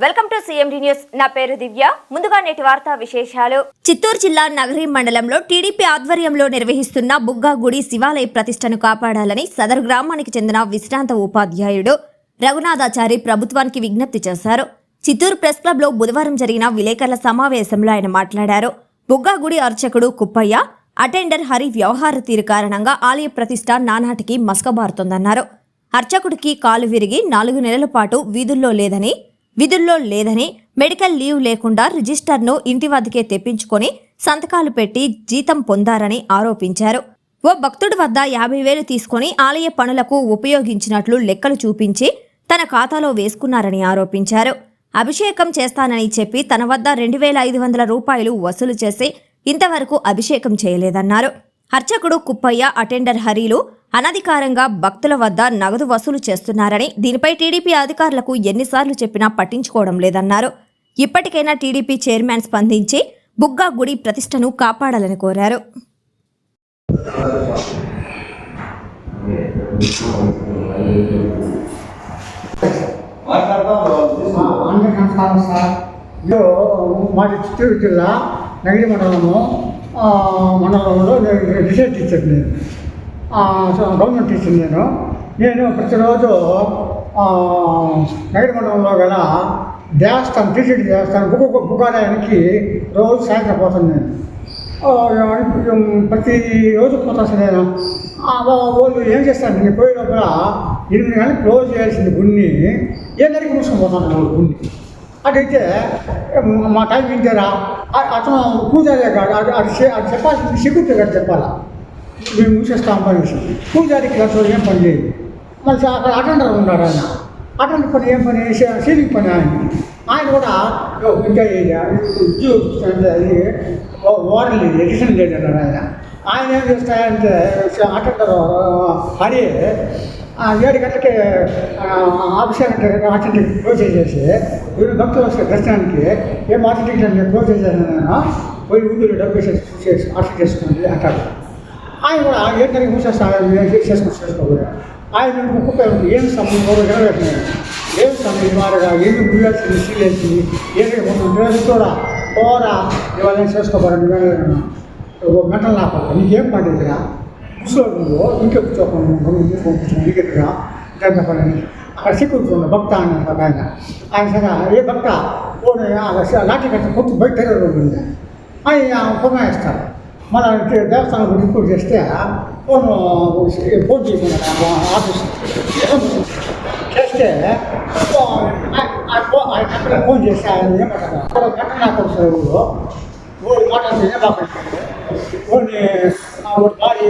Welcome to CMD news. నా పేరు దివ్య. ముందుగా నేటి వార్తా విశేషాలు. చిత్తూరు జిల్లా నగరి మండలంలో టీడీపీ ఆధ్వర్యంలో నిర్వహిస్తున్న బుగ్గా గుడి శివాలయ ప్రతిష్టను కాపాడాలని సదరు గ్రామానికి చెందిన విశ్రాంత ఉపాధ్యాయుడు రఘునాథాచారి ప్రభుత్వానికి విజ్ఞప్తి చేశారు. చిత్తూరు ప్రెస్ క్లబ్ లో బుధవారం జరిగిన విలేకరుల సమావేశంలో ఆయన మాట్లాడారు. బుగ్గా గుడి అర్చకుడు కుప్పయ్య, అటెండర్ హరి వ్యవహార తీరు కారణంగా ఆలయ ప్రతిష్ట నానాటికి మసకబారుతోందన్నారు. అర్చకుడికి కాలు విరిగి 4 నెలల పాటు విధుల్లో లేదని మెడికల్ లీవ్ లేకుండా రిజిస్టర్ను ఇంటి వద్దకే తెప్పించుకొని సంతకాలు పెట్టి జీతం పొందారని ఆరోపించారు. ఓ భక్తుడి వద్ద 50,000 తీసుకుని ఆలయ పనులకు ఉపయోగించినట్లు లెక్కలు చూపించి తన ఖాతాలో వేసుకున్నారని ఆరోపించారు. అభిషేకం చేస్తానని చెప్పి తన వద్ద 2,500 రూపాయలు వసూలు చేసి ఇంతవరకు అభిషేకం చేయలేదన్నారు. అర్చకుడు కుప్పయ్య, అటెండర్ హరీలు అనధికారంగా భక్తుల వద్ద నగదు వసూలు చేస్తున్నారని, దీనిపై టీడీపీ అధికారులకు ఎన్నిసార్లు చెప్పినా పట్టించుకోవడం లేదన్నారు. ఇప్పటికైనా టీడీపీ చైర్మన్ స్పందించి బుగ్గా గుడి ప్రతిష్టను కాపాడాలని కోరారు. మాది చిత్తూరు జిల్లా నగిరి మండలంలో రిసెర్చ్ టీచర్ నేను, గవర్నమెంట్ టీచర్. నేను ప్రతిరోజు నగిరి మండలంలో గల దేవస్థానం, టీచర్ దేవస్థానం బుగ్గాలయానికి రోజు సాయంత్రం పోతాను నేను. ప్రతిరోజు పోతాను నేను. వాళ్ళు ఏం చేస్తాను, నేను పోయే లోపల 8 గంటలకు క్లోజ్ చేయాల్సింది గుడిని 7:30కి మూసుకొని పోతాను వాళ్ళు గుడిని. అటైతే మా టైం వింటారా, అతను పూజారే కాదు, అది చెప్పాల్సింది సెక్యూరిటీ గారు చెప్పాలా, మేము మూసేస్తాం పని. పూజారికి అసలు ఏం పని లేదు. మళ్ళీ అక్కడ అటెండర్ ఉన్నాడు. అటెండర్ పని ఏం పని, సీలింగ్ పని. ఆయన కూడా ఇంకా అది ఓరల్ ఎడిషన్ లేదన్నాడు ఆయన ఏం చేస్తాయంటే అటెండర్ హరి 7 గంటలకి అటెండర్ క్లోజ్ చేసేసి భక్తులు వస్తే దర్శనానికి ఏం అటెండర్ క్లోజ్ చేసేసాను, పోయి ఊళ్ళో డబ్బు వేసేసి అటెండ్ చేసుకోండి అంటారు. ఆయన కూడా 7:30కి మూసేస్తాను చేసుకోబోయా. ఆయన కుప్పేది ఏం సమయం ఏం సమయం వారుగా ఏమి గుళ్ళేసింది సీలేసింది ఏమి రోజు కూడా పోరా ఇవాళ చేసుకోబోరండి. గంటలు నాపడ నీకేం పండిద్దిరా, ముసలు ఇంట్లో కూర్చోకుండా దిగట్టుగా గంట పని. అక్కడ సిక్కుతున్న భక్త అన్నారు ఆయన సరే ఏ భక్త లాఠీ కట్ట కొట్టు బయట ఉంది ఆయన పొగేస్తారు. మన దేవస్థానం రిపోర్ట్ చేస్తే ఫోన్ చేయమన్నాడు ఆఫీస్ చేస్తే ఫోన్ చేస్తే ఆయన ఏమంటారు గంట నాకు మాట్లాడితే బాగుంటుంది భార్య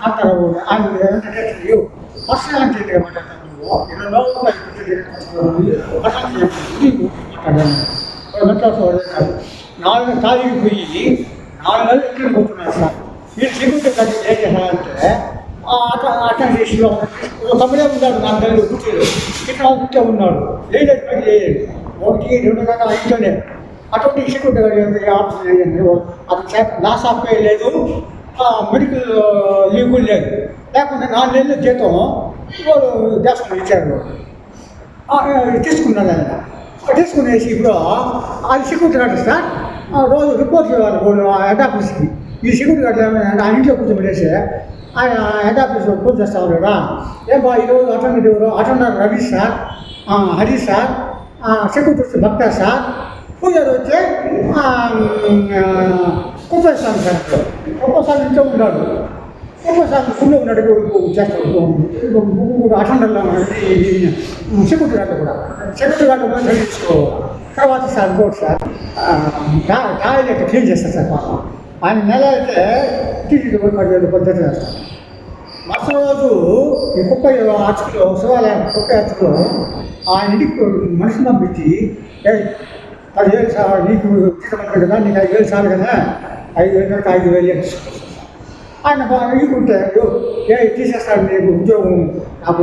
అంటారు ఆయన పర్సనాలిటీ మాట్లాడతాను మాట్లాడాను. 4 తారీఖు పోయి 4 నెలలు ఎక్కడ పోతున్నాను సార్. మీరు సెక్యూరిటీ గార్డ్ ఏం చేశారంటే అటెండ్ చేసి తమ్ముడే ఉన్నాడు 4 నెలలు కూర్చోడు, ఇక్కడ కూర్చో ఉన్నాడు, లేదంటే పని చేయలేదు. 1-2 గంటల ఇంట్లోనే అటువంటి సెక్యూరిటీ గార్డ్ ఆప్షన్ లేదండి. అతను లాస్ ఆఫ్ పే లేదు, మెడికల్ లీవ్ కూడా లేదు. లేకుండా 4 నెలలు జీతం వాళ్ళు దేశం ఇచ్చారు. తీసుకున్నాడు ఆయన. తీసుకునేసి ఇప్పుడు అది సెక్యూరిటీ గార్డ్ సార్ రోజు రిపోర్ట్ చేయాలి హెడ్ ఆఫీస్కి. ఈ సెక్యూరిటీ గార్డ్ ఏమైనా ఆయన ఇంట్లో కూర్చోబెట్టేసి ఆయన హెడ్ ఆఫీస్ ఫోన్ చేస్తా ఉన్నాడా, ఏం బా ఈరోజు attender Ravi sir, Hari sir, security Bhakta sir, పూజారు వచ్చి కుప్పేస్తాను సార్. ఒక్కోసారి ఇంట్లో ఉన్నాడు, ఒక్కోసారి ఫుల్లో ఉన్నాడు చేస్తాడు. అటెండర్లో సెక్యూరిటీ గార్డు కూడా చదివించుకో. తర్వాత సార్ ఇంకోటి సార్ టాయిలెట్ క్లీన్ చేస్తారు సార్. పాపం ఆయన నెల అయితే టీటీడీ 10,000 పద్ధతి చేస్తారు. మరుసటి రోజు ఈ కుప్ప అర్చకులు శివాలయం కుప్ప అర్చకులు ఆయన ఇంటికి మనిషిని పంపించి 10,000 సార్ నీకు జీతం కదా, నీకు 5,000 సార్ కదా, 5,000 5,000 ఆయన ఇకుంటే తీసేస్తాడు నీకు ఉద్యోగం, నాకు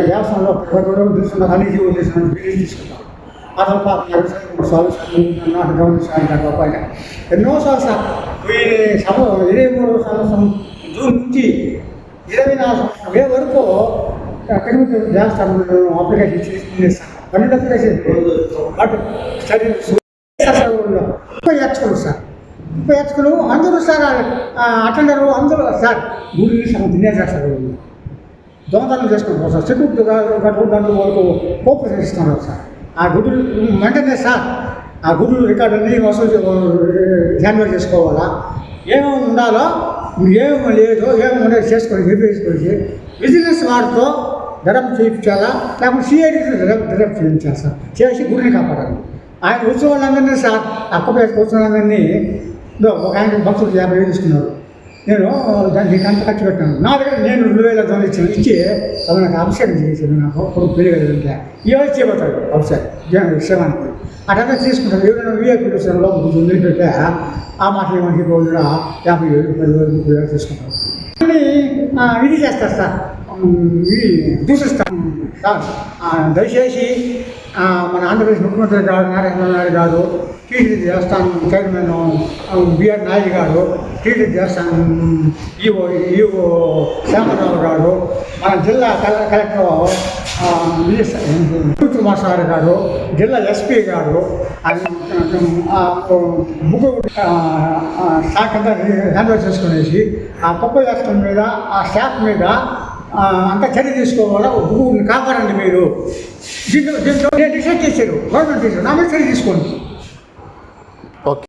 దేవస్థానంలో 10 రోజులు తీసుకున్నాను, అన్ని జీవులు తీసుకున్నాను, బిల్లు తీసుకున్నాను. అతను పాపం 2 నాటు గమనించాలి రూపాయలు ఎన్నోసార్లు సార్. 23 సంవత్సరం జూన్ నుంచి 24 సంవత్సరం వరకు తిరుమల దేవస్థానంలో అప్లికేషన్ చేసుకునే సార్. 12 వేసేది బట్ చర్యలు ఉపయోగించుకోరు సార్. ఉపయోగించుకులు అందరూ సార్ అటెండరు అందరూ సార్ గుడిని సగం తినేసారు సార్. దొంగతనం చేసుకుంటారు సార్. సెక్యూరిటీ గారు దాంట్లో వాళ్ళకు కోఆపరేషన్ ఇస్తున్నారు సార్. ఆ గుడులు వెంటనే సార్ ఆ గుడులు రికార్డులన్నీ వసూలు హ్యాండ్ఓవర్ చేసుకోవాలా. ఏమేమి ఉండాలో ఏమేమి లేదో ఏమేమి ఉండేది చేసుకొని చేసుకొని బిజినెస్ వాడితో డెవలప్ చేయించాలా, లేకపోతే సిఐడితో డెవలప్ చేయించాలి సార్. చేసి గుడిని కాపాడాలి. ఆయన ఉత్సవాలందరినీ సార్ అక్కపేట ఉత్సవాలందరినీ ఒక ఆయన భక్తులు 50,000 తీసుకున్నారు. నేను దానికి అంత ఖర్చు పెట్టాను. నా దగ్గర నేను 2,000 ఇచ్చి అవి నాకు అభిషేకం చేసేది. నాకు కొడుకు పెళ్లి కలిగింటే ఏవో చేయబోతాడు అభిషేకం శివానికి అటంతా తీసుకుంటారు. ఎవరైనా వీఐపీ విషయంలో వదిలిపెట్టే ఆ మాట ఏమంటే కూడా 50,000 10,000 30,000 తీసుకుంటారు. ఇది చేస్తారు సార్, ఇది దూషిస్తాను సార్. దయచేసి మన ఆంధ్రప్రదేశ్ ముఖ్యమంత్రి గారు నారాయణ నాయుడు గారు, టీటీడీ దేవస్థానం చైర్మన్ బిఆర్ నాయుడు గారు, టీటీడీ దేవస్థానం ఈఓ శ్యామరావు గారు, మన జిల్లా కలెక్టర్ కుమార్ సార్ గారు, జిల్లా ఎస్పీ గారు ముగ్గురు శాఖ హ్యాండ్ఓవర్ చేసుకునేసి ఆ గొప్ప వ్యక్తుల మీద ఆ స్టాఫ్ మీద అంతా చర్య తీసుకోవాలా. భూమిని కాపాడండి మీరు. దీంట్లో డిసైడ్ చేశారు గవర్నమెంట్ చేశారు. నా మీద చర్య తీసుకోండి.